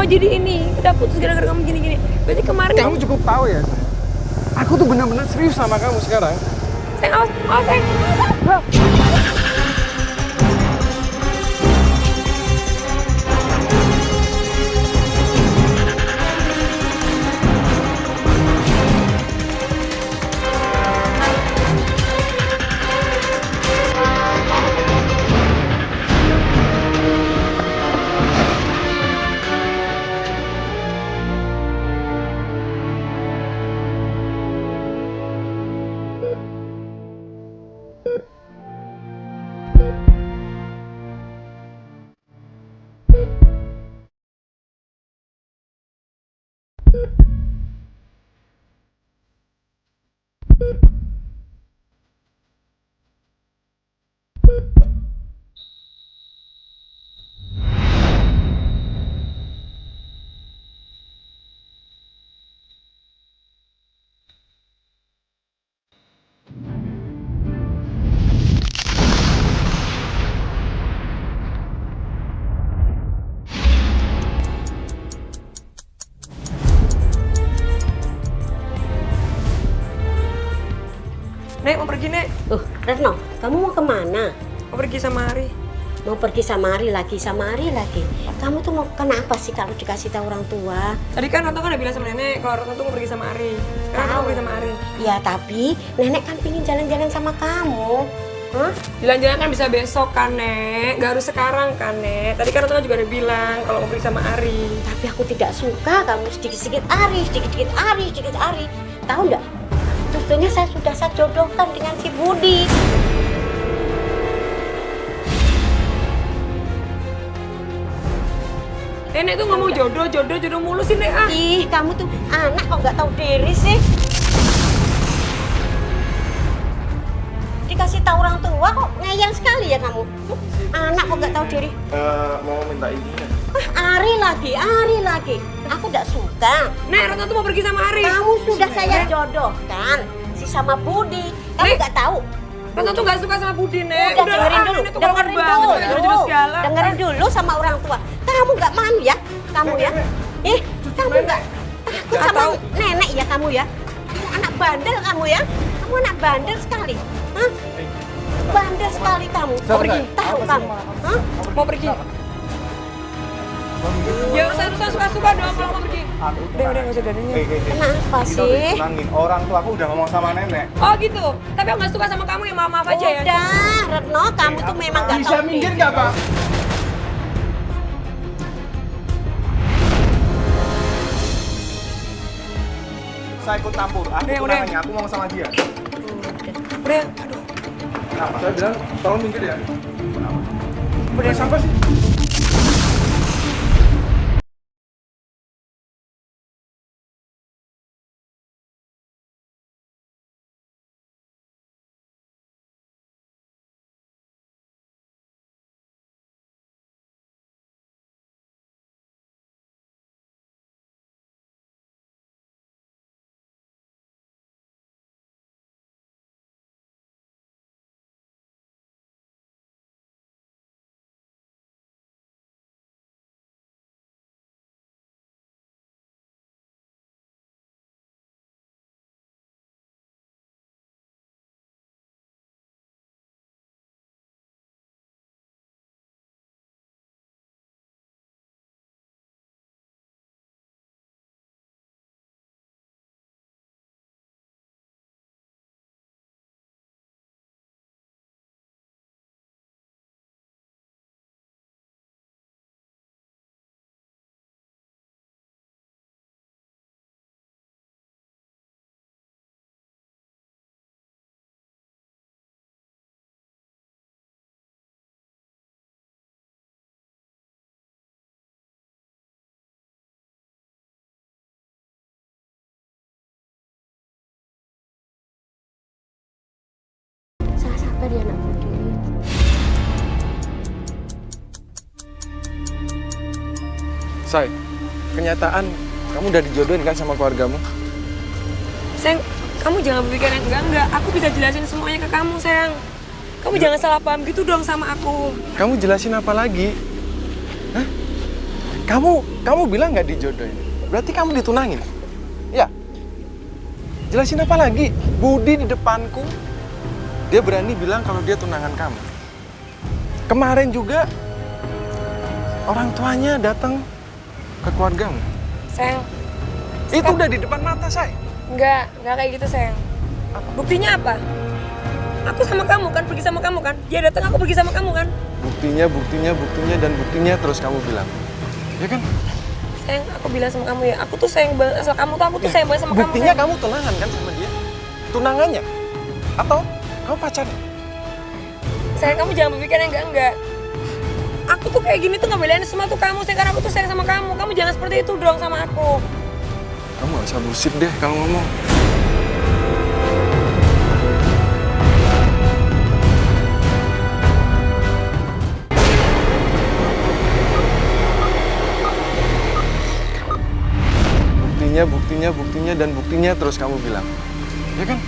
Oh jadi ini, udah putus gara-gara kamu gini-gini. Berarti kemarin Kamu cukup tahu ya, sayang. Aku tuh benar-benar serius sama kamu sekarang. sayang, awas sayang. Nek, mau pergi, Nek. Retno, kamu mau kemana? Mau pergi sama Ari. Mau pergi sama Ari lagi, sama Ari lagi. Kamu tuh mau kenapa sih kalau dikasih tahu orang tua? Tadi kan Retno kan udah bilang sama Nenek kalau Retno tuh mau pergi sama Ari. Sekarang Retno mau pergi sama Ari. Ya tapi nenek kan pingin jalan-jalan sama kamu. Hah? Jalan-jalan kan bisa besok kan, Nek. Gak harus sekarang kan, Nek. Tadi kan Retno juga udah bilang kalau mau pergi sama Ari. Tapi aku tidak suka kamu sedikit-sedikit Ari, sedikit-sedikit Ari, sedikit Ari. Tahu nggak? Tentunya saya jodohkan dengan si Budi. Nenek tuh ngomong jodoh mulu sih, Nek. Ih, kamu tuh anak kok nggak tahu diri sih. Dikasih tahu orang tua kok ngeyel sekali ya kamu. Anak kok nggak tahu diri. Mau minta ininya. Ari lagi. Aku nggak suka. Nek, Retno tuh mau pergi sama Ari. Kamu sudah saya jodohkan si sama Budi. Kamu Nek. nggak tahu. Retno tuh gak suka sama Budi, Nek. Udah dengerin dulu, Nenek tuh dengerin jodoh segala. dengerin dulu sama orang tua. Kamu nggak malu ya, kamu ya? Kamu nggak takut Nggak sama tahu. nenek ya kamu ya? Kamu anak bandel kamu ya? Kamu anak bandel sekali. Hah? Bandel sekali kamu. Mau pergi? Tahu kamu? Hah? Mau pergi. Ya usah suka-suka dong kalau mau pergi. Udah gak usah dadanya. Kenapa Itu sih? dibilangin. Orang tua aku udah ngomong sama nenek. Oh gitu. Tapi aku gak suka sama kamu ya, maaf aja ya. Udah, Retno, kamu tuh memang nggak Bisa tahu minggir diri. nggak, Pak? Saya ikut campur. Aku Udah. tunangannya, aku ngomong sama dia. Udah ya. Aduh. Kenapa? Saya bilang, tolong minggir ya. Kenapa? Udah Sampai sih. Sabar ya, Nak Budi. Say, kenyataan kamu udah dijodohin kan sama keluargamu? Sayang, kamu jangan berpikir yang enggak. Aku bisa jelasin semuanya ke kamu, sayang. Kamu jangan salah paham gitu dong sama aku. Kamu jelasin apa lagi? Hah? Kamu bilang nggak dijodohin. Berarti kamu ditunangin. Ya. Jelasin apa lagi? Budi di depanku, dia berani bilang kalau dia tunangan kamu. Kemarin juga orang tuanya datang ke keluargamu. Sayang, Itu udah di depan mata saya. enggak kayak gitu sayang. Buktinya apa? Aku sama kamu kan, pergi sama kamu kan? Dia datang, aku pergi sama kamu kan? Buktinya, dan buktinya terus kamu bilang. Ya kan? Sayang, aku bilang sama kamu ya, aku tuh sayang banget, asal kamu tuh aku tuh sayang banget sama kamu. Buktinya kamu tunangan kan sama dia? Tunangannya? Atau kamu pacarnya? Sayang, kamu jangan berpikir yang enggak. Aku tuh kayak gini tuh ngebelain semua tuh kamu, sayang, karena aku tuh sayang sama kamu. Kamu jangan seperti itu dong sama aku. Kamu gak usah bullshit deh kalau ngomong. Buktinya, dan buktinya terus kamu bilang. Ya kan?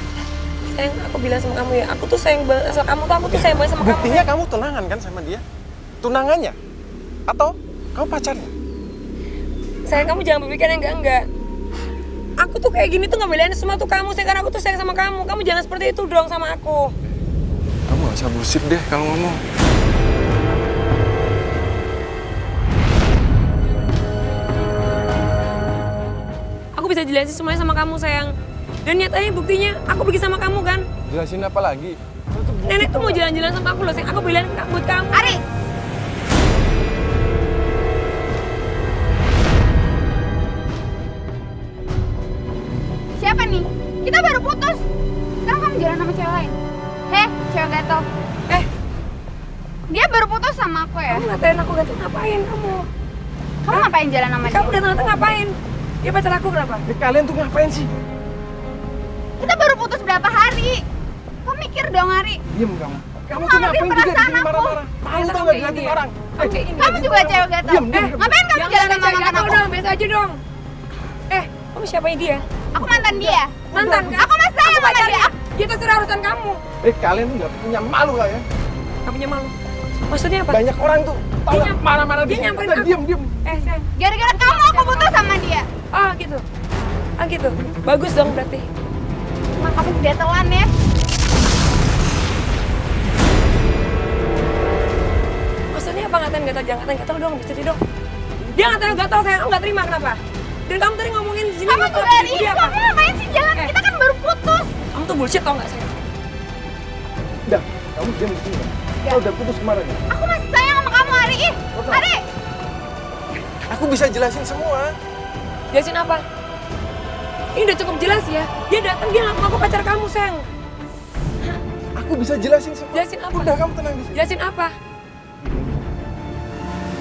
Sayang, aku bilang sama kamu ya, aku tuh sayang banget, asal kamu tuh aku tuh sayang banget sama kamu. Buktinya kamu tunangan kan sama dia? Tunangannya? Atau kamu pacarnya? Sayang, kamu jangan berpikir yang enggak. Aku tuh kayak gini tuh ngebelain semua tuh kamu, sayang, karena aku tuh sayang sama kamu. Kamu jangan seperti itu dong sama aku. Kamu gak usah bullshit deh kalau ngomong. Aku bisa jelasin semuanya sama kamu, sayang. Dan nyatanya buktinya, aku pergi sama kamu kan? Jelasin apa lagi? Nenek tuh mau jalan-jalan sama aku loh, sayang. Aku bilang buat kamu. Ari! Siapa nih? Kita baru putus. Sekarang kamu jalan sama cewek lain. Heh, cewek gatel. Dia baru putus sama aku ya? Kamu ngatain aku gatel ngapain kamu? Kamu ngapain jalan sama dia? Kamu datang-datang ngapain? Dia pacar aku kenapa? Kalian tuh ngapain sih? Kita baru putus berapa hari? Kamu mikir dong, Ari. Diam kamu. Kamu nggak tuh ngerti ngapain juga di perasaan sini aku. marah-marah? Malu tau gak diliatin orang? Kamu kayak gini. Kamu juga cewek gatel. Diam. Ngapain kamu jalan sama mantan aku? dong, biasa aja dong. Kamu siapanya dia? Aku mantan dia. Mantan kan? Aku masih sayang sama dia. Dia terserah urusan kamu. Kalian tuh gak punya malu gak ya? Gak punya malu. Maksudnya apa? Banyak orang tuh tau gak marah-marah di dia sini. nyamperin Udah, aku. diam. Sayang. Gara-gara kamu aku putus sama dia. Oh gitu. Ah gitu. Bagus dong berarti. Emang kamu gatelan ya. Maksudnya apa ngatain gatal? Jangan ngatain gatal dong, bisa dong. Dia ngatain gatal, sayang. Aku nggak terima kenapa? Dan kamu tadi ngomongin di sini Kamu gatal, juga Ari. dia apa? Kamu ngapain sih jalan? Kita kan baru putus. Kamu tuh bullshit tau nggak sayang? Udah, kamu diam di sini. Kita udah putus kemarin. Aku masih sayang sama kamu, Ari. Ih, Ari. Aku bisa jelasin semua. Jelasin apa? Ini udah cukup jelas ya. Dia datang, dia ngaku aku pacar kamu, sayang. Aku bisa jelasin semua. Jelasin apa? Udah, kamu tenang di sini. Jelasin apa?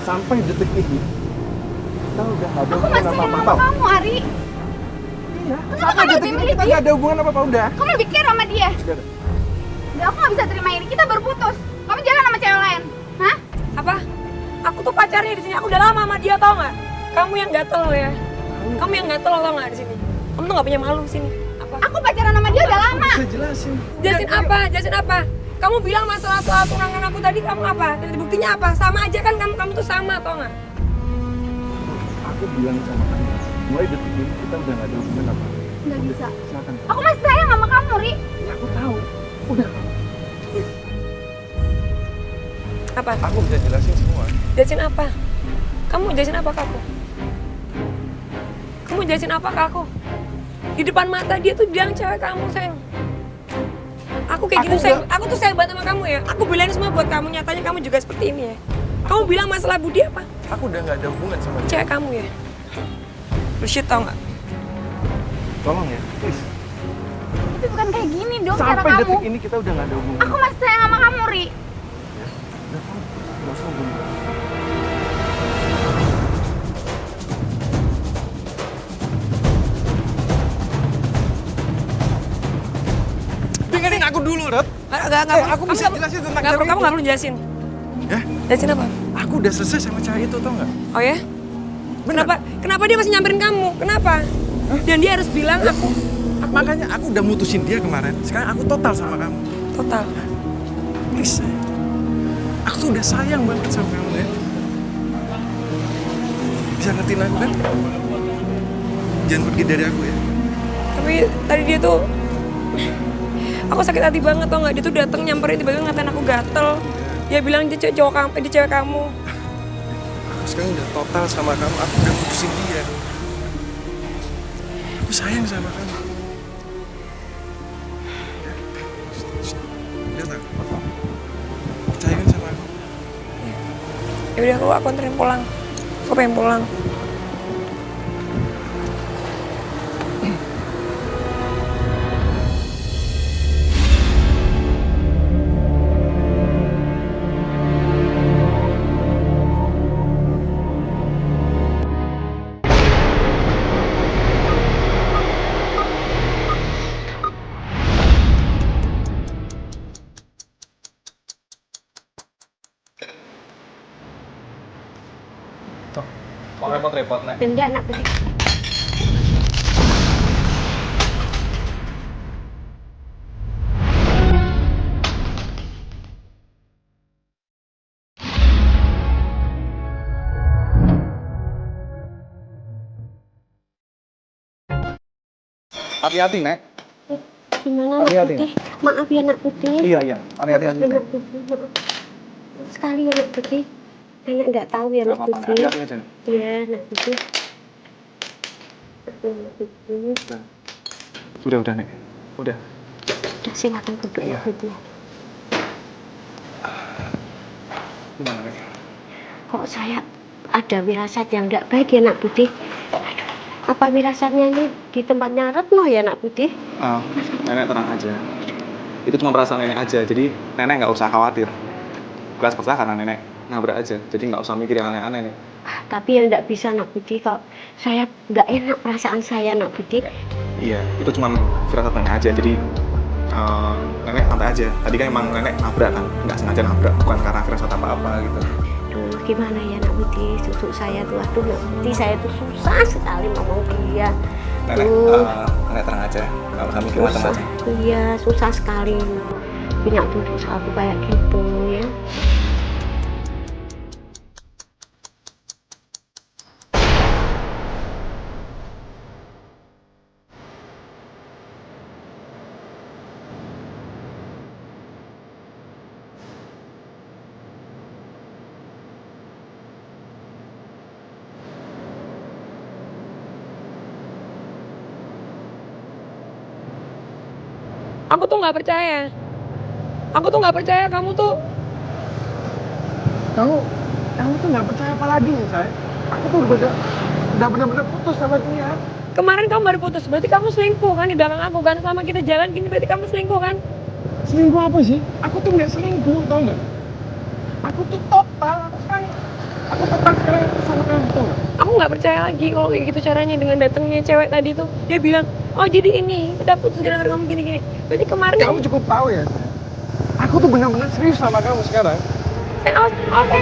Sampai detik ini, kita udah gak ada Aku hubungan masih sayang apa-apa sama tau. kamu, Ari. Iya, Kenapa sampai kamu detik lebih ini milih kita dia? gak ada hubungan apa-apa, udah. Kamu lebih care sama dia. Udah. Udah, aku gak bisa terima ini. Kita baru putus. Kamu jalan sama cewek lain. Hah? Apa? Aku tuh pacarnya di sini. Aku udah lama sama dia, tau nggak? Kamu yang gatel ya. Kamu yang gatel tau nggak di sini? Kamu tuh nggak punya malu sini. Apa? Aku pacaran sama dia udah lama. Bisa jelasin. Jelasin apa? Jelasin apa? Kamu bilang masalah soal tunangan aku tadi, kamu apa? Buktinya apa? Sama aja kan kamu tuh sama, tau nggak? Aku bilang sama kamu, mulai detik ini kita udah gak ada hubungan apa. Nggak bisa. Silakan. Aku masih sayang sama kamu, Ri. Ya, aku tahu. Udah. Apa? Aku bisa jelasin semua. Jelasin apa? Kamu jelasin apa ke aku? Kamu jelasin apa ke aku? Di depan mata dia tuh bilang cewek kamu, sayang. Aku kayak gitu, sayang. Aku tuh sayang banget sama kamu ya. Aku bilang semua buat kamu, nyatanya kamu juga seperti ini ya. Kamu bilang masalah Budi apa? Aku udah gak ada hubungan sama dia. Cewek kamu ya. Bullshit tau nggak? Tolong ya, please. Tapi bukan kayak gini dong cara Sampai kamu. detik ini kita udah gak ada hubungan. Aku masih sayang sama kamu, Ri. Udah, kamu gak usah hubungin. Dengerin aku dulu, Rat. Aku bisa jelasin tentang cewek Kamu itu. nggak perlu jelasin. Ya? Jelasin apa? Aku udah selesai sama cewek itu, tau gak? Oh ya? Bener. Kenapa dia masih nyamperin kamu? Kenapa? Dan dia harus bilang aku Makanya aku udah mutusin dia kemarin. Sekarang aku total sama kamu. total. Please. Aku tuh udah sayang banget sama kamu ya. Bisa ngertiin aku kan? Jangan pergi dari aku ya. Tapi tadi dia tuh, aku sakit hati banget tau nggak? Dia tuh datang nyamperin tiba-tiba ngatain aku gatel. Dia bilang dia cowok kamu, dia cewek kamu. Aku sekarang udah total sama kamu. Aku udah putusin dia. Aku sayang sama kamu. Ya. Lihat aku. Percaya kan sama aku? Ya udah aku anterin pulang. Aku pengen pulang. Kok repot-repot, Nek? Enggak, Nak Putih. Hati-hati, Nek. Gimana, Nak Hati-hati, Putih? Maaf ya, Nak Putih. Iya. Hati-hati. Nak Putih, maaf. Sekali ya, Nak Putih. Nenek nggak tahu ya, Nak Putih. Hati-hati aja. Iya, Nak Putih. Nak Putih. Udah, Nek. Udah. Udah, silakan duduk, Iya. Nak Putih. Gimana, Nek? Kok saya ada firasat yang nggak baik ya, Nak Putih? Aduh, apa firasatnya ini di tempatnya Retno ya, Nak Putih? Nenek tenang aja. Itu cuma perasaan nenek aja, jadi nenek nggak usah khawatir. Kelas pecah karena nenek nabrak aja, jadi nggak usah mikir yang aneh-aneh nih. Tapi yang nggak bisa, Nak Putih, kok saya nggak enak perasaan saya, Nak Putih. Iya, itu cuma firasat nenek aja, jadi nenek santai aja. Tadi kan emang nenek nabrak kan, nggak sengaja nabrak, bukan karena firasat apa-apa gitu. Aduh, gimana ya, Nak Putih? Cucu saya tuh, aduh, Nak Putih, saya tuh susah sekali ngomong dia. Nenek, nenek tenang aja, nggak usah mikir Susah. macam-macam. Iya, susah sekali punya cucu satu kayak gitu ya. Aku tuh nggak percaya. Aku tuh nggak percaya kamu tuh. Kamu tuh nggak percaya apa lagi nih, Say? Aku tuh udah bener-bener putus sama dia. Kemarin kamu baru putus, berarti kamu selingkuh kan di belakang aku kan? Selama kita jalan gini berarti kamu selingkuh kan? Selingkuh apa sih? Aku tuh nggak selingkuh, tau nggak? Aku tuh total, aku total sekarang sama kamu, tau nggak? Aku nggak percaya lagi kalau kayak gitu caranya dengan datangnya cewek tadi tuh. Dia bilang, oh jadi ini, udah putus gara-gara kamu gini-gini. Berarti kemarin Kamu cukup tahu ya, Say? Aku tuh bener-bener serius sama kamu sekarang. Oke.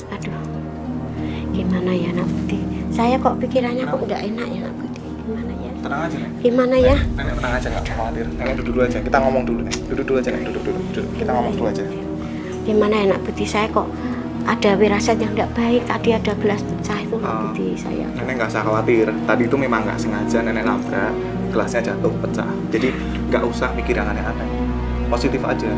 Aduh, gimana ya, Nak Putih? Saya kok pikirannya kok nggak enak ya, Nak Putih. gimana ya? Tenang aja, Nek. Gimana ya? Nenek tenang aja, nggak usah khawatir. Nenek duduk dulu aja, kita ngomong dulu, Nek. Duduk dulu aja, Nek. Duduk dulu. Kita ngomong dulu aja. Gimana ya nak Budi, saya kok ada firasat yang tidak baik. Tadi ada gelas pecah itu nak Budi saya. Nenek nggak usah khawatir. Tadi itu memang nggak sengaja nenek nabrak, gelasnya jatuh pecah. Jadi nggak usah mikir yang aneh-aneh. Positif aja.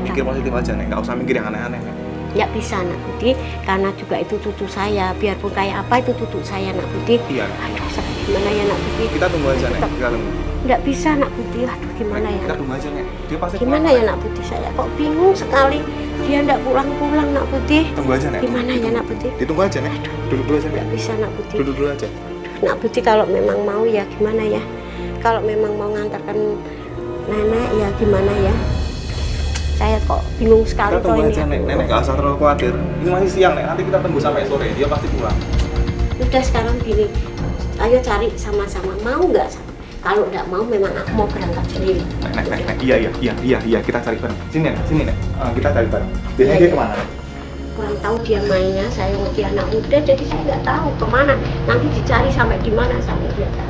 Mikir positif aja, Nek. Nggak usah mikir yang aneh-aneh, Nek. Nggak bisa nak Budi, karena juga itu cucu saya. Biarpun kayak apa itu cucu saya nak Budi. Iya. Aduh, gimana ya nak Budi? Kita tunggu aja, Nek. Kita tunggu. Nggak bisa nak Budi. Aduh, gimana ya? Kita tunggu aja, Nek. Dia pasti Gimana pulang. ya nak Budi, saya kok bingung sekali. Dia nggak pulang-pulang nak Budi. Tunggu aja, Nek. Gimana ya nak Budi? Ditunggu aja, Nek. Duduk dulu aja, Nek. Nggak bisa nak Budi. Duduk dulu aja. Nak Budi kalau memang mau ya gimana ya? Kalau memang mau ngantarkan nenek ya gimana ya? Saya kok bingung sekali Kita tunggu kalau aja, ini. Nek. Nenek nggak usah terlalu khawatir. Ini masih siang, Nek. Nanti kita tunggu sampai sore. Dia pasti pulang. Udah sekarang gini, ayo cari sama-sama. Mau nggak? Kalau nggak mau memang aku mau berangkat sendiri. Nek. Iya. Kita cari bareng. Sini, Nek. Kita cari bareng. Biasanya dia kemana, Nek? Kurang tahu dia mainnya, saya masih anak muda jadi saya nggak tahu kemana. Nanti dicari sampai di mana sampai dia tahu.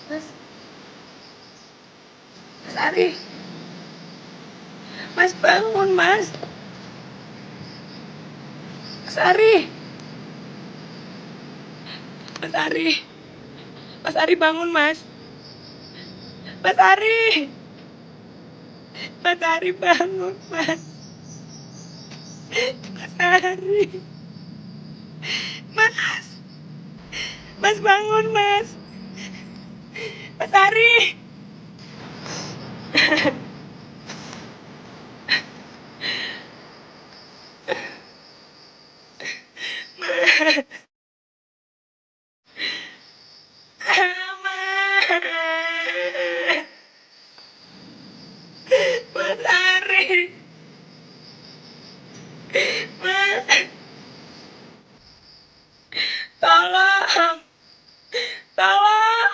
Mas Ari. Mas bangun, Mas. Mas Ari. Mas Ari. Mas Ari bangun, Mas. Mas Ari. Mas Ari bangun, Mas. Mas Ari. Mas. Mas bangun, Mas. Mas Ari. Mas Ari. Mas. Tolong. Tolong.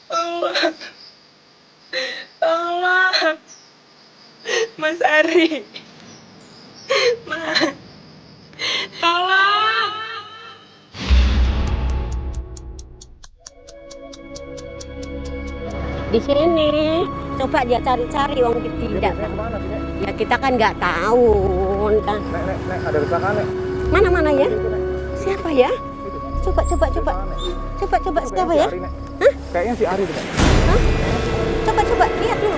Tolong. Tolong. Mas Ari. Mas. Tolong. Di sini coba dia cari-cari wong tidak. Ya kita kan nggak tahu kan. Nek, ada resakan, Nek. Mana ya? Siapa ya? Coba siapa ya? Hah? Kayaknya si Ari, Nek. Hah? Coba lihat dulu.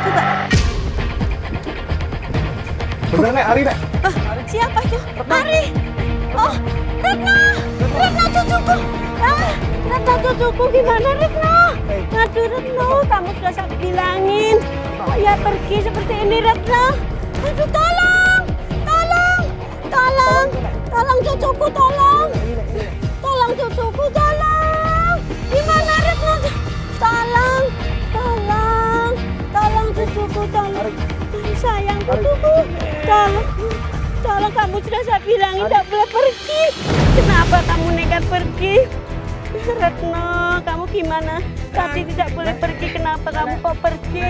Coba. Bener, Nek, Ari, Nek. Siapa itu? Ari. Oh, Retno cucuku. Retno cucuku gimana Retno? Aduh Retno, kamu sudah saya bilangin. Kok ya pergi seperti ini Retno? Aduh tolong cucuku tolong. Tolong cucuku tolong. Gimana Retno? Tolong cucuku tolong. Sayang cucuku. Tolong kamu sudah saya bilangin tidak boleh pergi. Kenapa kamu nekat pergi? Retno, kamu gimana? Tadi tidak boleh pergi. Kenapa kamu kok pergi?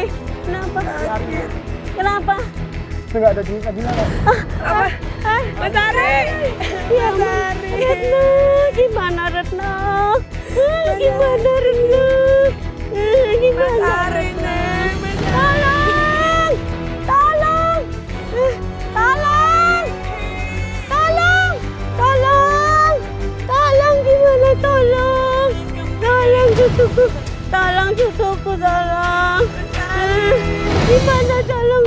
Kenapa? Nggak ada di Nabila, Nek. Apa? Mas Ari. Ya, Mas Ari. Retno, gimana Retno? Gimana Retno? Mas Ari, Nek. Mas Ari. Tolong, gimana tolong? Tolong cucuku, tolong. Gimana tolong?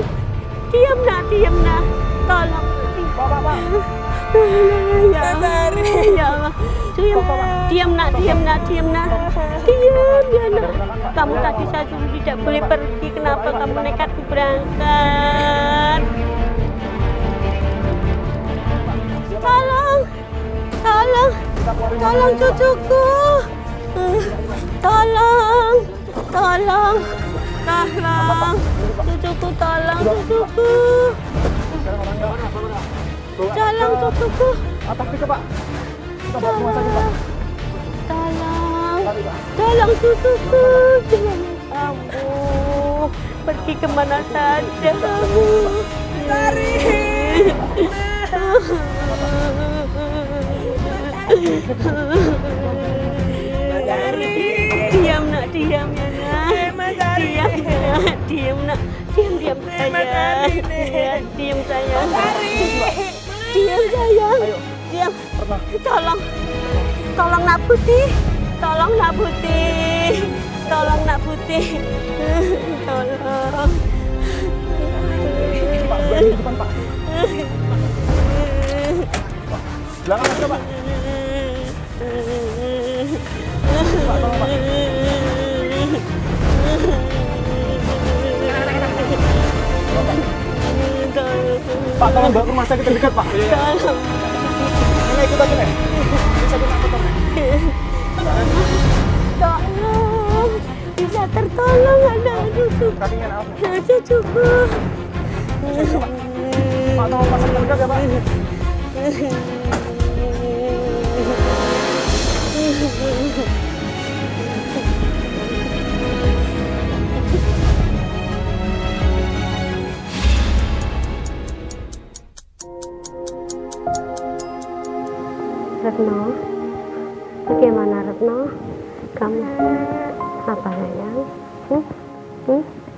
Diam nak. Tolong. Pak. Ya Allah, ya Allah. Diam nak, diam nak, diam nak. Diam ya nak. Kamu tadi saya suruh tidak boleh pergi. Kenapa kamu nekat berangkat? Tolong, tolong, tolong cucuku. Tolong, tolong, tolong. Cucuku, tolong cucuku. Tolong cucuku. Tolong, tolong cucuku. Jangan kamu pergi kemana saja kamu. Lari. Diam nak, diam ya nak. Diam nak, diam nak. Diam sayang. Diam sayang. Diam sayang. Diam. Tolong. Tolong nak Putih. Tolong nak Putih. Tolong nak Putih. Tolong. Pak, di depan Pak. Belakang aja Pak. Pak, tolong Pak. Pak, tolong bawa ke rumah sakit terdekat Pak. Tolong. Nenek ikut aja Nek. Bisa kita potong Nek. Tolong. Bisa tertolong anak cucuku. Kakinya Alf. Cucuku. Pak, tolong pasang terdekat ya Pak. Retno, bagaimana Retno? Kamu apa sayang?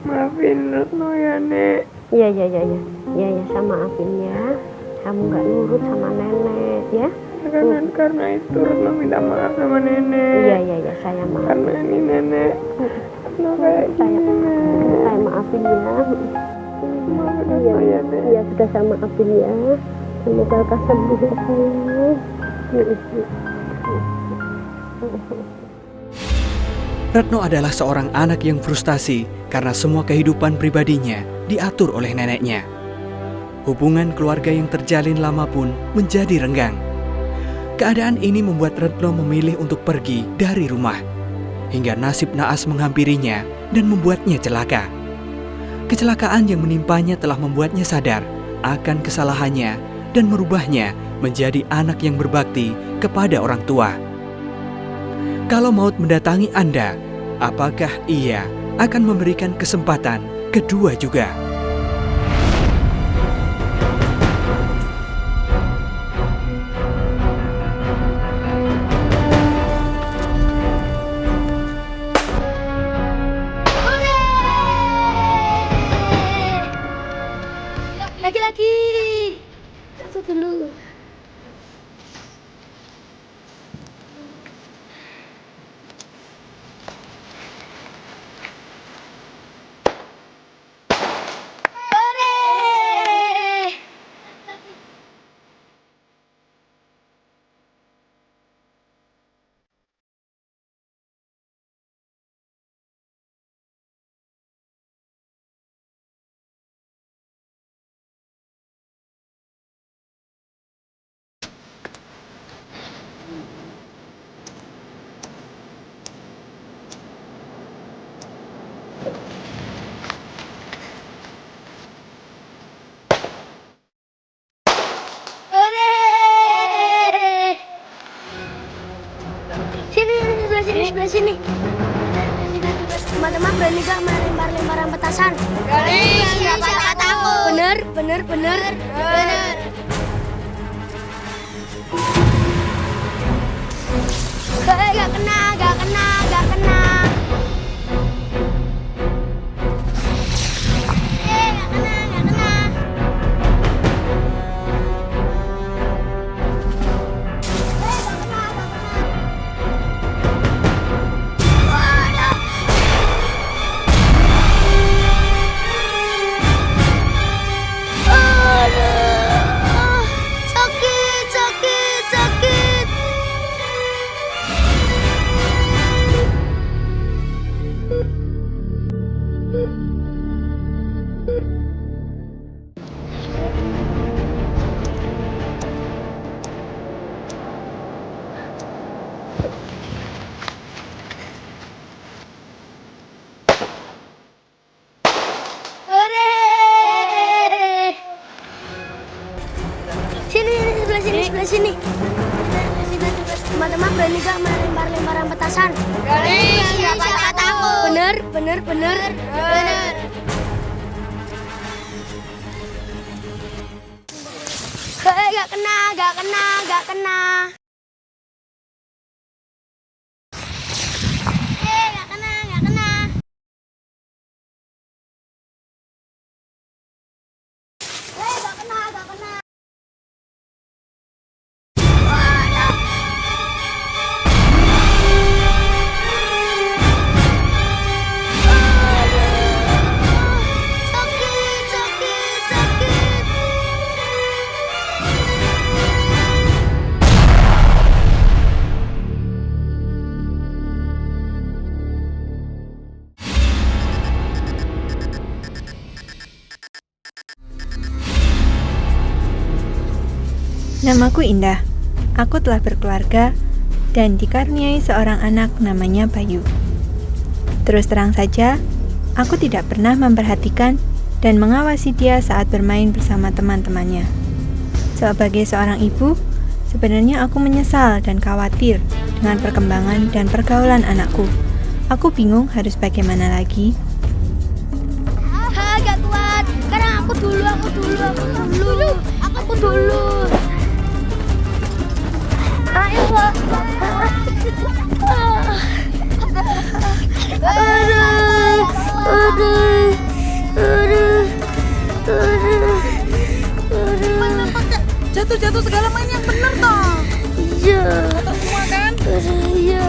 Maafin Retno ya, Nek. Iya, saya maafin ya. Kamu nggak nurut sama nenek ya? Karena itu Retno minta maaf sama Nenek. Iya, saya maaf. Karena ini Nenek. Retno kayak gini, Nek. Saya maafin ya. Maafin Retno ya, Nek. Iya, sudah saya maafin ya. Semoga lekas sembuh ya sayang. Retno adalah seorang anak yang frustasi karena semua kehidupan pribadinya diatur oleh neneknya. Hubungan keluarga yang terjalin lama pun menjadi renggang. Keadaan ini membuat Retno memilih untuk pergi dari rumah, hingga nasib naas menghampirinya dan membuatnya celaka. Kecelakaan yang menimpanya telah membuatnya sadar akan kesalahannya dan merubahnya menjadi anak yang berbakti kepada orang tua. Kalau maut mendatangi Anda, apakah ia akan memberikan kesempatan kedua juga? Lagi-lagi. Satu dulu. Sebelah sini. Teman-teman berani gak melempar-lemparan petasan? Berani, siapa takut? Bener. Gak kena. Sini, sebelah sini. Teman-teman berani gak melempar-lemparan petasan? Berani, siapa takut? Bener. Gak kena. Namaku Indah. Aku telah berkeluarga dan dikaruniai seorang anak namanya Bayu. Terus terang saja, aku tidak pernah memperhatikan dan mengawasi dia saat bermain bersama teman-temannya. Sebagai seorang ibu, sebenarnya aku menyesal dan khawatir dengan perkembangan dan pergaulan anakku. Aku bingung harus bagaimana lagi. Gak kuat. Sekarang aku dulu. Ayo, Pak. Jatuh segala main yang bener toh. Iya. Jatuh semua kan? Iya.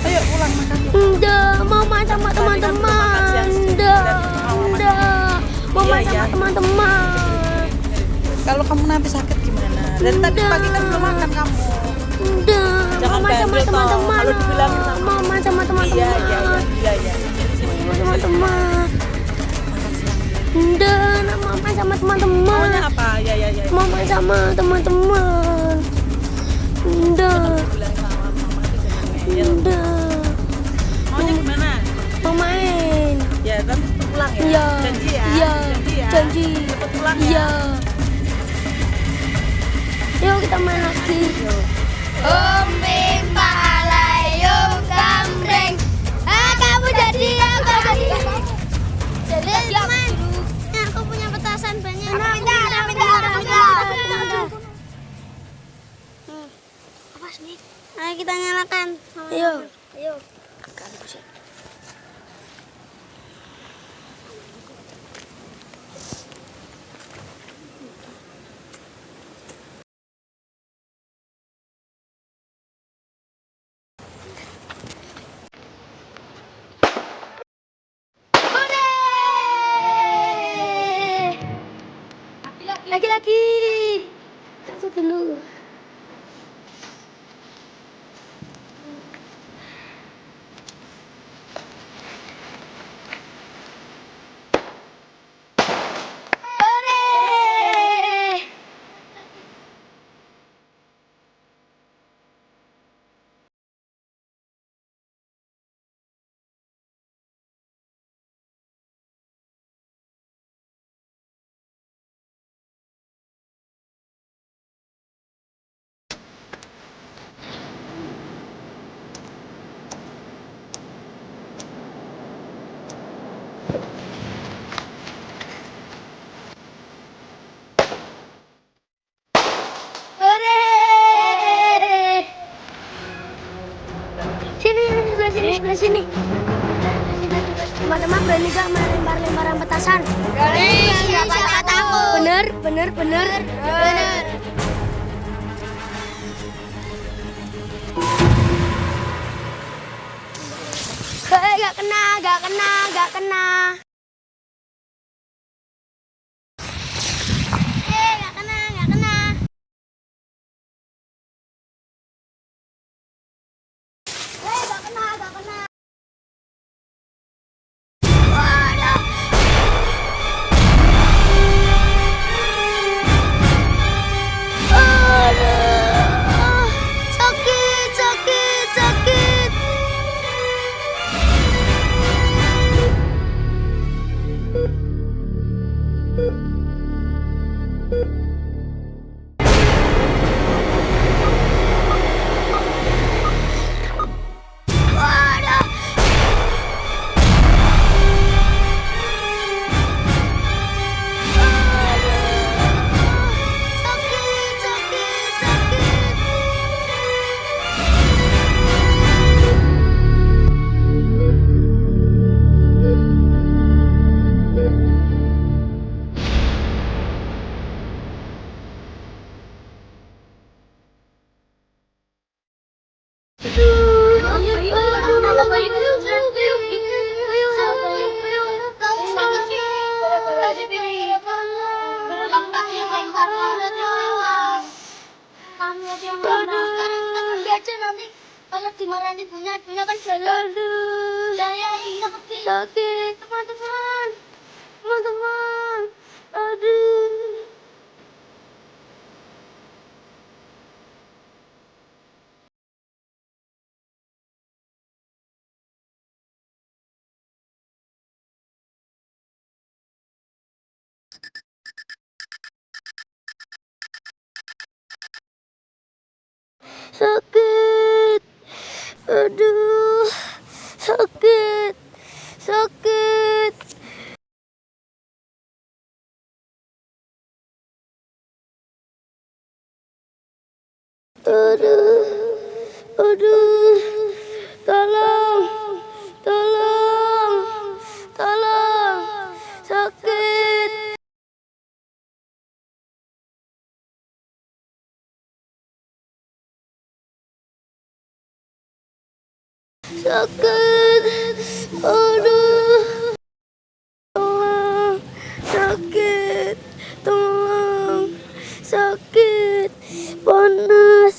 Ayo pulang makan. Enggak, mau main sama teman-teman. Enggak. Mau main sama teman-teman. Kalau kamu nanti sakit gimana? Dari tadi pagi kan belum makan kamu. Enggak. Mau main sama teman-teman. Kalau dibilangin sama Mau main sama teman-teman. Iya. Teman-teman. Enggak, mau main sama teman-teman. Maunya apa? Ya. Mau main sama teman-teman. Enggak. Bilang sama mama itu jangan ngeyel. Enggak. Maunya gimana? Mau main. Ya, kan pulang ya. Iya. Janji ya. Iya. Janji ya. Janji. Cepet pulang ya. Iya. Yuk kita main lagi. Om Bimba Alayum Kamreng. Kamu jadi apa? Jadi teman. Aku punya petasan banyak. Minta. Apa sih? Ayo kita nyalakan. Ayo. Lagi. Satu dulu. Sebelah sini. Teman-teman berani gak melempar-lemparan petasan? Berani, siapa takut? Bener. Gak kena. Sakit. Kami aja yang mana? Tapi aja nanti kalau dimarahin ibunya kan jalan. Saya ingat sakit teman-teman, teman-teman. Aduh. Sakit, aduh, sakit, sakit. Aduh, aduh, tolong, tolong, tolong, sakit. Sakit, aduh, tolong, sakit, tolong, sakit, panas,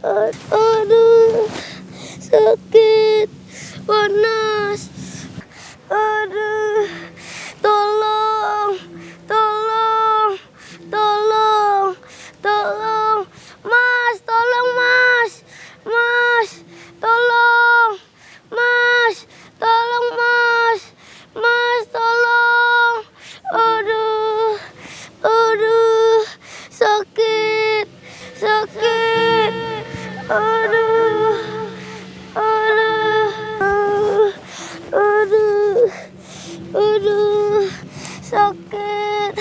aduh, sakit, panas, aduh, tolong, tolong, tolong, tolong, mas, tolong mas, mas, tolong, mas, tolong mas, mas, tolong, aduh, aduh, sakit, sakit, aduh, aduh, aduh, aduh, sakit,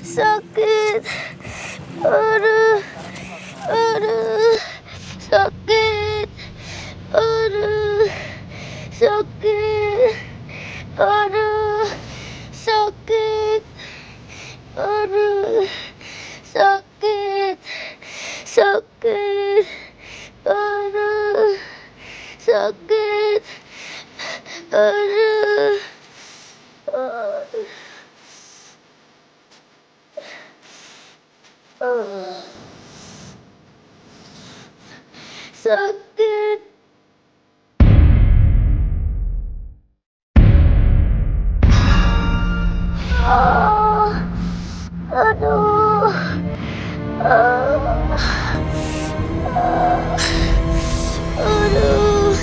sakit, aduh, aduh, sakit, aduh, sakit, aduh, sakit, aduh, sakit, sakit, aduh, sakit, aduh, sakit. Aduh, aduh,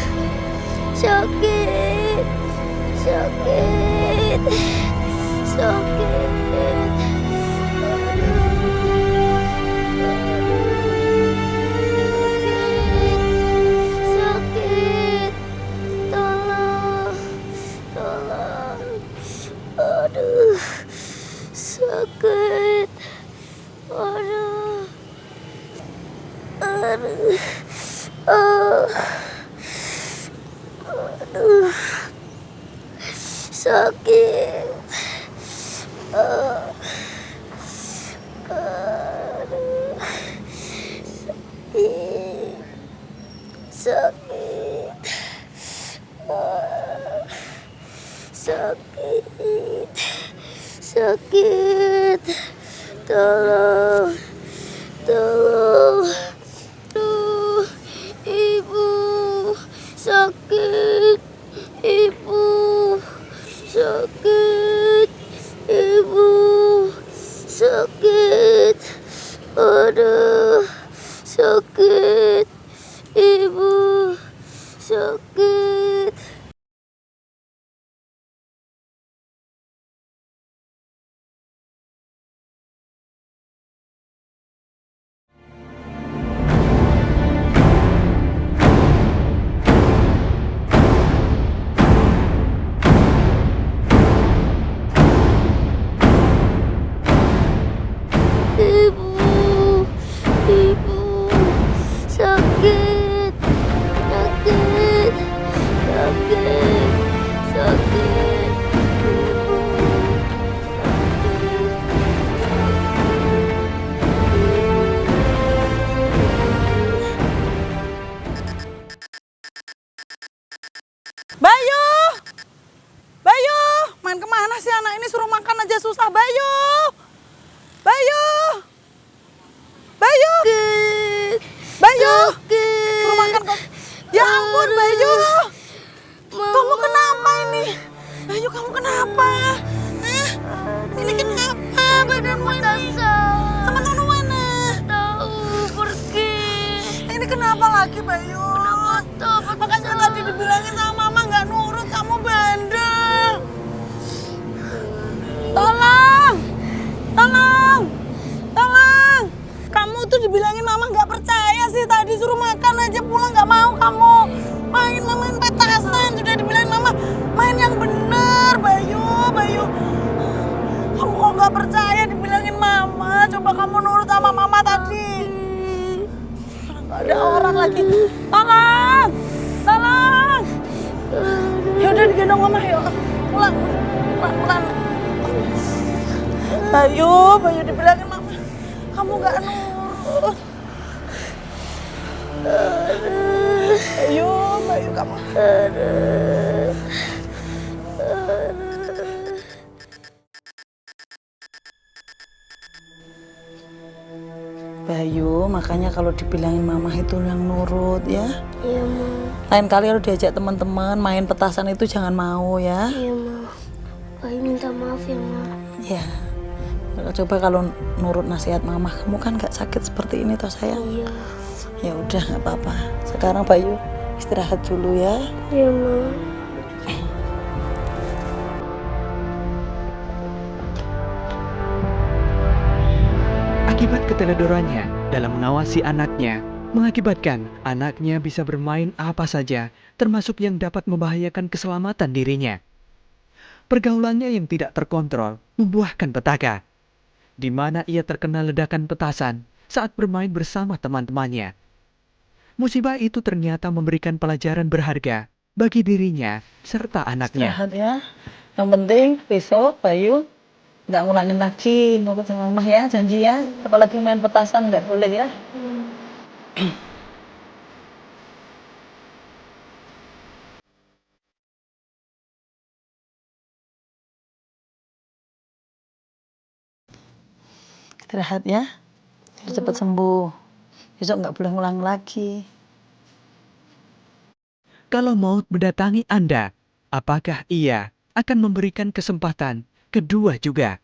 sakit, sakit, sakit, sakit, tolong, tolong, aduh, sakit, aduh, aduh, aduh, sakit, aduh, sakit, sakit, sakit, tolong, tolong, aduh, ibu, sakit, ibu, sakit, ibu, sakit, aduh, sakit, ibu, sakit. Ibu, ibu, sakit, sakit, sakit, sakit, ibu, sakit. Ya ampun, Bayu. Kamu kenapa ini? Bayu, kamu kenapa? Hah? Ini kenapa badanmu ini? Teman-teman mana? Tahu pergi. Ini kenapa lagi, Bayu? Makanya tadi dibilangin sama mama nggak nurut, kamu bandel. Tolong! Tolong! Tolong! Kamu tuh dibilangin mama nggak percaya sih, tadi suruh makan aja pulang nggak mau kamu. Main petasan, sudah dibilangin mama main yang bener, Bayu, Bayu. Kamu kok nggak percaya dibilangin mama? Coba kamu nurut sama mama tadi. Nggak ada orang lagi. Tolong! Tolong! Ya udah digendong mama, yuk. Pulang. Pulang. Bayu dibilangin mama. Kamu nggak nurut. Bayu kamu. Bayu, makanya kalau dibilangin mama itu yang nurut ya. Iya, Ma. Lain kali kalau diajak teman-teman main petasan itu jangan mau ya. Iya, Ma. Bayu minta maaf ya, Ma. Ya. Coba kalau nurut nasihat mama, kamu kan nggak sakit seperti ini toh sayang. Iya. Ya udah nggak apa-apa. Sekarang Bayu istirahat dulu ya. Iya, Ma. Akibat keteledorannya dalam mengawasi anaknya, mengakibatkan anaknya bisa bermain apa saja, termasuk yang dapat membahayakan keselamatan dirinya. Pergaulannya yang tidak terkontrol membuahkan petaka, di mana ia terkena ledakan petasan saat bermain bersama teman-temannya. Musibah itu ternyata memberikan pelajaran berharga bagi dirinya serta anaknya. Istirahat ya. Yang penting besok Bayu nggak ngulangin lagi nurut sama mama ya, janji ya. Apalagi main petasan nggak boleh ya. Istirahat ya. Biar cepat sembuh. Besok nggak boleh ngulang lagi. Kalau maut mendatangi Anda, apakah ia akan memberikan kesempatan kedua juga?